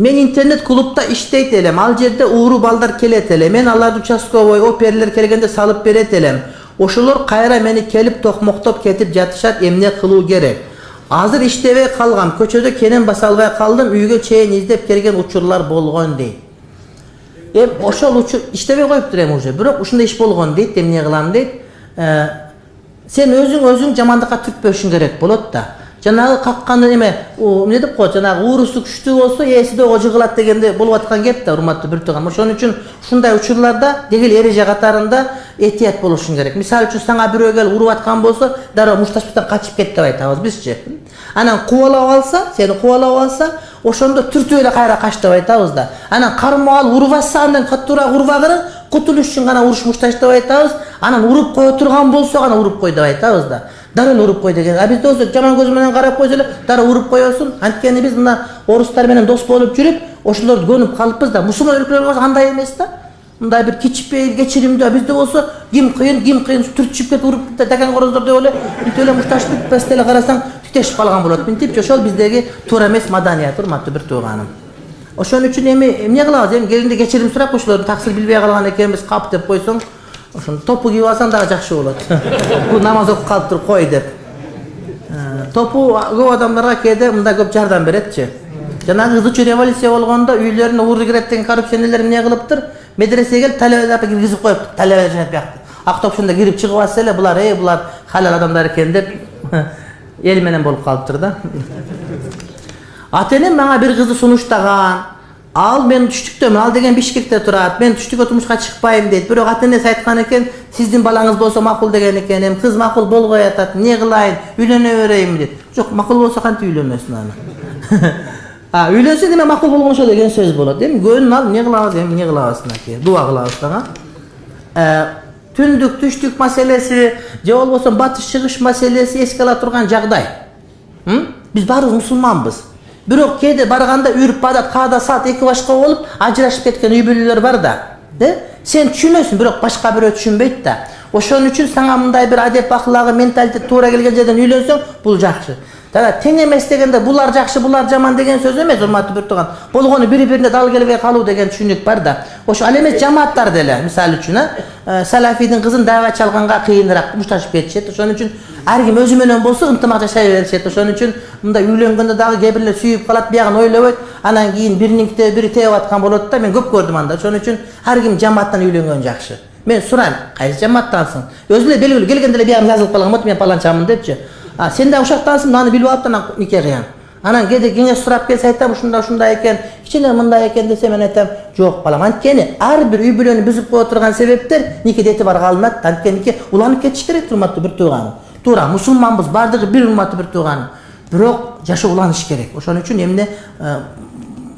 Men internet klubda иштейт элем. Ал жерде ууру балдар келет эле. Мен аларды участковый оперлер келгенде салып берет элем. Ошолор кайра мени келип токмоктоп кетип жатышат, эмне кылуу керек? Азыр иштебей калгам, көчөдө кенен баса албай калдым, үйгө чейин издеп келген учурлар болгон дейт. Ошол учур иштебей коюптур эми уже. Бирок ушундай иш болгон дейт, эмне кылам дейт. Сен өзүң жамандыкка түртпөшүң керек болот да. Жанагы какканды эме, эмне деп коет, жанагы уурусу күчтүү болсо, эси ого жыгылат дегенде болуп аткан кеп да, урматтуу бир тууган. Ошон үчүн ушундай учурларда дегил эреже катарында этият болушуң керек. Мисалы үчүн сага бирөө келип уруп аткан болсо, дароо мушташпастан качып кет деп айтабыз бизчи. Анан кубалап алса, сени кубалап алса, ошондо түртүп эле кайра кач деп айтабыз да. Анан кармоо алып урбаса, андан катуураак урбагыры, кутулуш үчүн гана уруш мушташ деп айтабыз. Анан уруп кое турган болсо гана уруп кой деп айтабыз да. Дароо уруп кой деген. А бизде болсо жаман көз менен карап койсо эле дароо уруп коесуң. Анткени биз мына орустар менен дос болуп жүрүп, ошолорду көнүп калыппыз да. Мусулман өлкөлөр болсо андай эмес да. Мындай бир кичпей, кечиримдүү. Бизде болсо ким кыйын түртүшүп кетип уруп даган короздор деп эле бүт эле мушташып пастеле карасаң түтешип калган болот. Мынтип ошол биздеги туура эмес маданият, урматтуу бир тууганым. Ошон үчүн эмне кылабыз? Эми келинде кечирим сурап ошолорду таксир билбей калган экенбиз, кап деп койсоң, ошону топу кийип алсаң дагы жакшы болот. Бул намаз окуп калыптыр, кой деп. Топу көп адамдарга кээде мындай көп жардам беретчи. Жанагы кызчу революция болгондо үйлөрүнө ууру кирет деген коррупционерлер эмне кылыптыр? Медресеге талебелерди киргизип коюптур, талебе жашап бияктыр. Автопусунда кирип чыгып алса эле булар халал адамдар экен деп эл менен болуп калыптыр да. Ата-энем мага бир кызды сунуштаган. Ал мен түштүктөмүн, ал деген Бишкекте турат. Мен түштүккө турмушка чыкпайм дейт. Бирок ата-энеси айткан экен, сиздин балаңыз болсо макул деген экен. Эми кыз макул болбой атат. Эмне кылайын? Үйлөнө берейинби дейт. Жок, макул болсо кантип үйлөнөсүн аны? Үйлөнсө деме макул болгоншо деген сөз болот. Эми көнүн ал, эмне кылабыз, эмне кылабыз мынакей. Дуа кылабыз дагы. Түндүк, түштүк маселеси, же болбосо батыш чыгыш маселеси эске ала турган жагдай. Биз баарыбыз мусулманбыз. Бирок кээде барганда үрп адат, каада саат эки башка болуп, ажырашып кеткен үй бүлөлөр бар да. Сен түшүнөсүң, бирок башка бирөө түшүнбөйт да. Ошон үчүн сага мындай бир адеп ахлагы, менталитет туура келген жерден үйлөнсөң, бул жакшы. Тең эмес дегенде булар жакшы, булар жаман деген сөз эмес, урматтуу бир тууган. Болгону бири-бирине дал келбей калуу деген түшүнүк бар да. Ошо ал эмес жамааттар деле, мисалы үчүн, салафийдин кызын дайват чалганга кыйыныраак мушташып кетишет. Ошон үчүн ар ким өзү менен болсо ынтымак жашай беришет. Ошон үчүн мындай үйлөнгөндө дагы кээ бирлер сүйүп калат, биягын ойлобойт. Анан кийин биринин китеби бири тееп аткан болот да. Мен көп көрдүм анда. Ошон үчүн ар ким жамааттан үйлөнгөн жакшы. Мен сурайм, кайсы жамааттансың? Өзү эле белгилүү келгенде эле биягым жазылып калган болот, мен паланчамын депчи. Сен да ушактансың, аны билип алып анан нике кыям. Анан кээде кеңеш сурап келсе айтам, ушундай экен, кичине мындай экен десе мен айтам, жок балам. Анткени ар бир үй бүлөнү бүзүп кое турган себептер никеде эти бар калынат. Анткени нике уланып кетиш керек, урматтуу бир тууганым. Туура, мусулманбыз, бардыгы бир, урматтуу бир тууганым. Бирок жашоо уланыш керек. Ошон үчүн эмне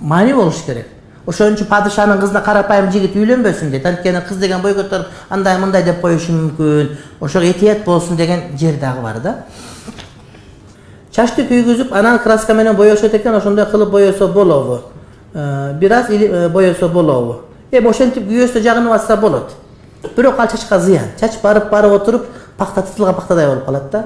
маани болуш керек. Ошон үчүн падышанын кызына карапайым жигит үйлөнбөсүн дейт. Анткени кыз деген бой көтөрүп андай мындай деп коюшу мүмкүн. Ошого этият болсун деген жер дагы бар да. Чачты күйгүзүп, анан краска менен боешот экен, ошондой кылып боесо болобу? Бир аз боесо болобу? Ошентип күйөөсө жагынып атса болот. Бирок ал чачка зыян. Чач барып отуруп, пакта тытылган пактадай болуп калат да.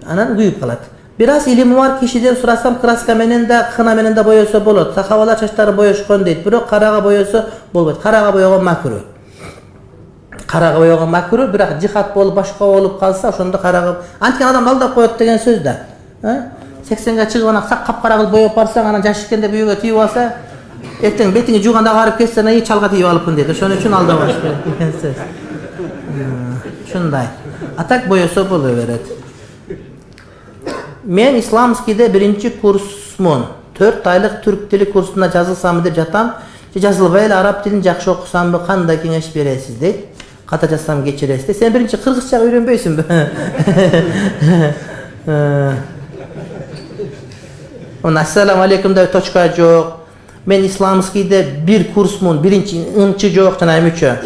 Анан күйүп калат. Бир аз илими бар кишиден сурасам, краска менен да, кына менен да боесо болот. Сахабалар чачтарын боешкон дейт. Бирок карага боесо болбойт. Карага боегон макру. Карага боегон макру, бирок жихат болуп, башка болуп калса, ошондо карага. Анткени адам алдап коет деген сөз да. 80ге чыгып анан сак капкара кылып боеп барсаң, анан жаш ишкенде бүйөгө тийип алса, эртең бетиңи жууганда агарып кетсе, анан чалга тийип алыппын дейт. Ошон үчүн алдабаш деген сөз. Ушундай. Атак боесо боло берет. Мен исламскийде биринчи курсмун. 4 айлык түрк тили курсуна жазылсамбы деп жатам. Жазылбай эле араб тилин жакшы окусамбы, кандай кеңеш бересиз дейт. Ката жазсам кечиресиз. Сен биринчи кыргызча үйрөнбөйсүңбү? Ассаламу алейкум деп точка жок. Мен исламскийде бир курсмун, биринчи ынчы жок, жана эмичө.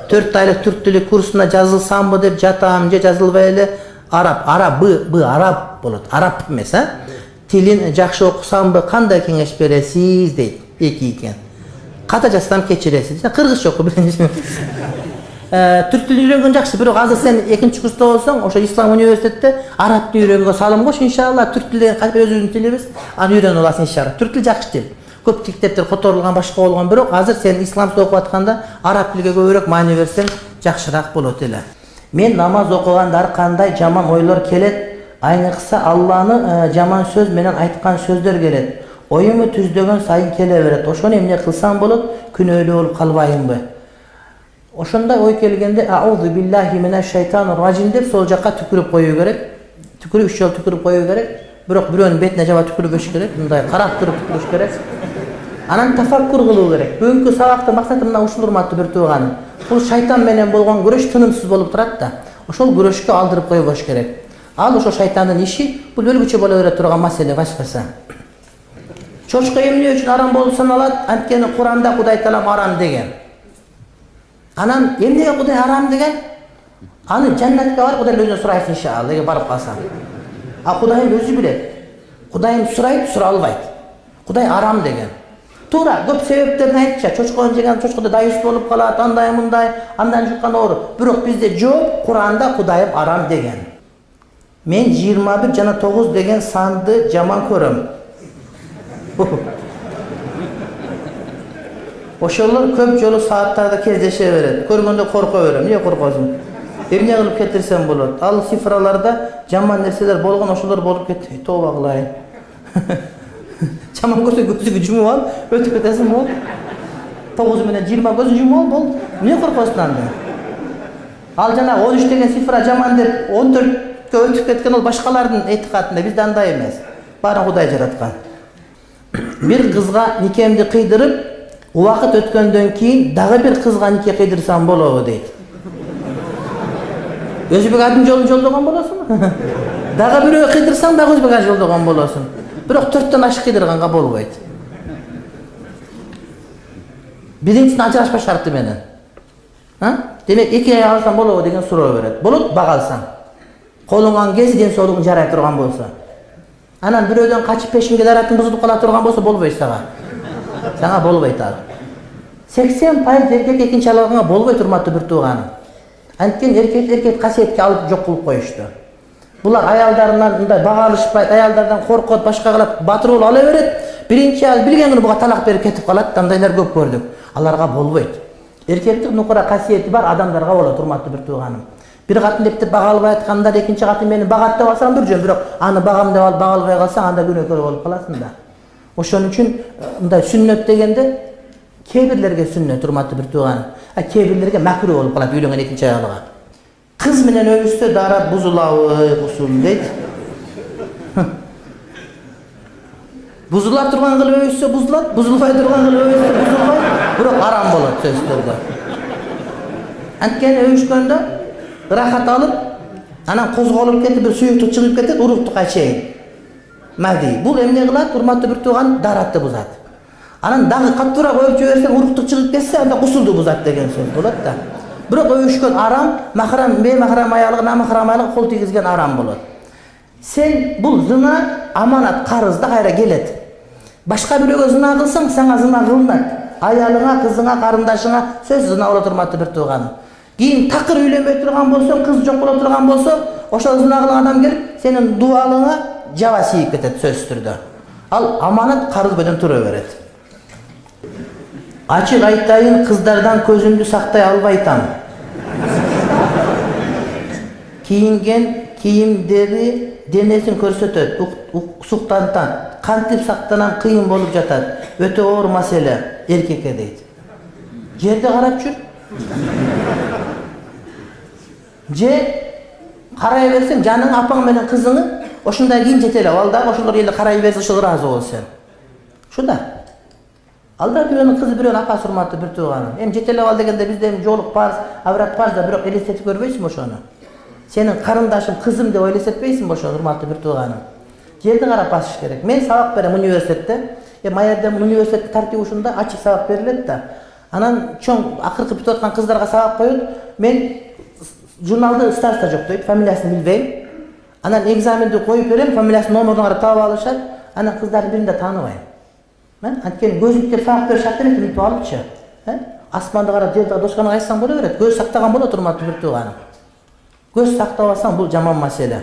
4 айлык түрк тили курсуна жазылсамбы деп жатам, же жазылбай эле араб болот. Араб эмес, тилин жакшы окусамбы, кандай кеңеш бересиз дейт. Эки экен. Ката жазсам кечиресиз. Кыргызча оку биринчи. Түрк тилин үйрөнгөн жакшы, бирок азыр сен экинчи курста болсоң, ошо Ислам университетте араб тилин үйрөнгөнгө салым кош, иншалла. Түрк тили өзүбүздүн тилибиз, аны үйрөнүп аласың иншалла. Түрк тили жакшы тил. көп тиктептер которулган башка болгон, бирок азыр сен исламды окуп атканда араб тилге көбүрөөк маани берсең жакшыраак болот эле. Мен намаз окуганда ар кандай жаман ойлор келет, айныкса Алланы жаман сөз менен айткан сөздөр келет. Оюму түздөгөн сайын келе берет. Ошону эмне кылсам болот? Күнөөлүү болуп калбайынбы? Ошондой ой келгенде аузу биллахи минаш шайтанир ражим деп сол жакка түкүрүп коюу керек. Түкүрүп 3 жолу түкүрүп коюу керек. Бирок бирөөнүн бетине жаба түкүрбөш керек. Мындай карап туруп түкүрүш керек. Анан тафаккур кылуу керек. Бүгүнкү сабактын максаты мына ушул, урматтуу бир тууганым. Бул шайтан менен болгон күрөш тынымсыз болуп турат да. Ошол күрөшкө алдырып койбош керек. Ал ошо шайтандын иши, бул өлгүчө боло бере турган маселе башкасы. Чочко эмне үчүн арам болуп саналат? Анткени Куранда Кудай Таалам арам деген. Анан эмнеге Кудай арам деген? Аны жаннатка барып Кудайдын өзүнөн сурайсың иншалла, эгер барып калсаң. А Кудайым өзү билет. Кудайым сурайт, сура албайт. Кудай арам деген. Туура, көп себептерин айтча, чочкону жеген чочкодо дайыс болуп калат, андай мындай, андан жуккан оору. Бирок бизде жооп, Куранда Кудайым арам деген. Мен 21 жана 9 деген санды жаман көрөм. Ошолор көп жолу сааттарда кездеше берет. Көргөндө корко берем. Эмне коркосуң? Эмне кылып кетирсем болот? Ал цифраларда жаман нерселер болгон, ошолор болуп кетти. Тооба кылайын. Жаман көрсө көзүңдү жумуп ал, өтүп кетесиң болду. 9 менен 20 көзүн жумуп ал болду. Эмне коркосуң анда? Ал жана 13 деген цифра жаман деп 14кө өтүп кеткен, ол башкалардын этикадында, бизде андай эмес. Баарын Кудай жараткан. Bir kızga nikemdi kıydırıp, vakit ötköndön keyin dagı bir kızga nike kıydırsan bolobу deydi. Özbek adın jolun joldogon bolosун. Dagı biröөгө kıydırsan dagı özbek adın joldogon bolosун. Bирок 4төн ашык кыйдырганга болбойт. Биринчисин ажырашпа шарты менен. Демек эки ай алсаң болобу деген суроо берет. Болот, бак алсаң. Колуңан кези ден соолугуң жарай турган болсо. Анан бирөөдөн качып пешинге даратын бузулуп кала турган болсо болбойт сага. Сага болбойт ал. 80% эркек экинчи алганга болбойт, урматтуу бир тууганым. Анткени эркек касиетке алып жок кылып коюшту. Булар аялдарынан мындай бага алышпайт, аялдардан коркот, башка кылат, батыр болуп ала берет. Биринчи аял билген күнү буга талак берип кетип калат, андайлар көп көрдүк. Аларга болбойт. Эркектик нукура касиети бар адамдарга болот, урматтуу бир тууганым. Bir kатын деп бага албай атканда экинчи катын мени багат деп алсаң бир жөн, бирок аны багам деп алып бага албай калсаң анда күнөөкөр болуп каласың да. Ошон үчүн мындай сүннөт дегенде кээ бирлерге сүннөт, урматтуу бир тууганым. Кээ бирлерге макруh болуп калат үйлөнгөн экинчи аялга. Кыз менен өбүстө дара бузулабы, усул дейт. Бузула турган кылып өбүстө бузулат, бузулбай турган кылып өбүстө бузулбайт, бирок арам болот сөздөрдө. Анткени өбүшкөндө рахат алып, анан козголуп кетип, бир сүйүктүк чыгып кетет, уруктукка чейин. Мади. Бул эмне кылат? Урматтуу бир тууган, даратты бузат. Анан дагы каттуураак өбүп жиберсең, уруктук чыгып кетсе, анда гусулду бузат деген сөз болот да. Бирок өбүшкөн арам, махрам, бемахрам аялга, намахрам аялга кол тийгизген арам болот. Сен бул зына аманат, карыз да кайра келет. Башка бирөөгө зына кылсаң, сага зына кылынат. Аялыңа, кызыңа, карындашыңа сөз зына болот, урматтуу бир тууганым. Кийин такыр үйлөнбөй турган болсоң, кыз жок боло турган болсо, ошол зына кылган адам келип, сенин дуалыңа жаба сийип кетет сөзсүз түрдө. Ал аманат карыз менен тура берет. Ачык айтайын, кыздардан көзүмдү сактай албайтам. Кийинген кийимдери денесин көрсөтөт, суктантан, кантип сактанам кыйын болуп жатат. Өтө оор маселе эркекке дейт. Жерде карап жүр. Же карай берсең, жаның апаң менен кызыңы ошондой кийин жетелеп ал да, ошолор эле карай берсе ошол ыраазы бол сен. Ушунда. Алда бирөөнүн кызы, бирөөнүн апасы, урматтуу бир тууганым. Эми жетелеп ал дегенде бизде жолук парз, аврат парз да, бирок элестетип көрбөйсүңбү ошону? Сенин карындашым, кызым деп элестетпейсиңби ошону, урматтуу бир тууганым? Жерди карап басыш керек. Мен сабак берем университетте. Майерде университет тартиби ушунда, ачык сабак берилет да. Анан чоң акыркы бүтүп аткан кыздарга сабак коюп, мен журналды староста жок дейт, фамилиясын билбейм. Анан экзаменди коюп берем, фамилиясын, номерун карап таап алышат. Анан кыздардын бирин да тааныбайм. Анткени көзүнүп сабак бериш шарт эмес, мынтип алыпчы. Асманды карап жерди дошканга айтсаң боло берет. Көз сактаган болот, урматтуу бир тууганым. Көз сактабасаң бул жаман маселе.